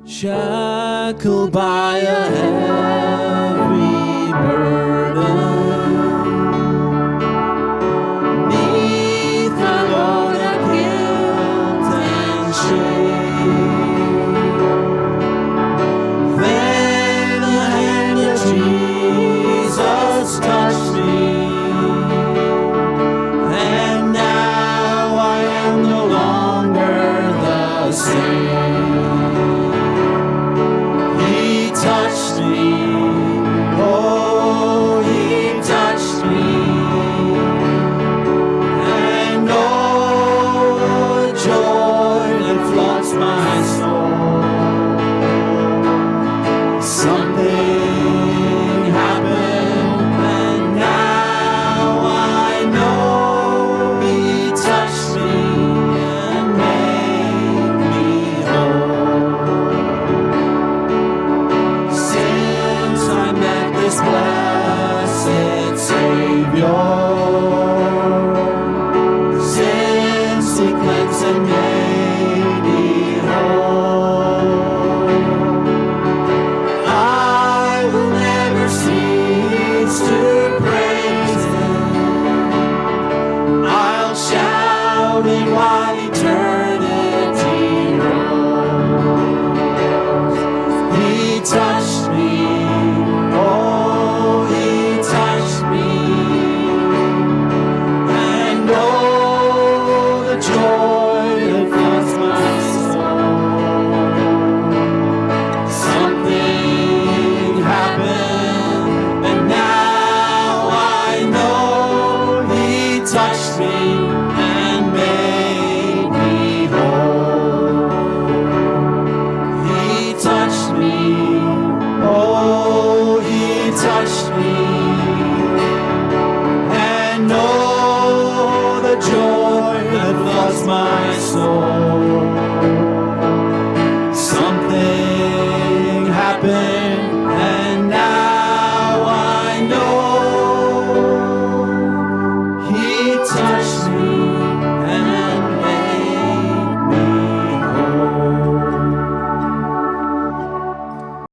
shackled by a heavy burden, 'neath a load of guilt and shame. Then the hand of Jesus touched me, and now I am no longer the same. Touched me, oh, he touched me, and oh, the joy that floods my soul. Something happened, and now I know he touched me and made me whole. This blessed Savior, since he cleansed and made me whole, I will never cease to praise him. I'll shout it while eternity rolls. He touched me, touched me and made me whole. He touched me, oh, he touched me, and oh, the joy that floods my soul. Something happened.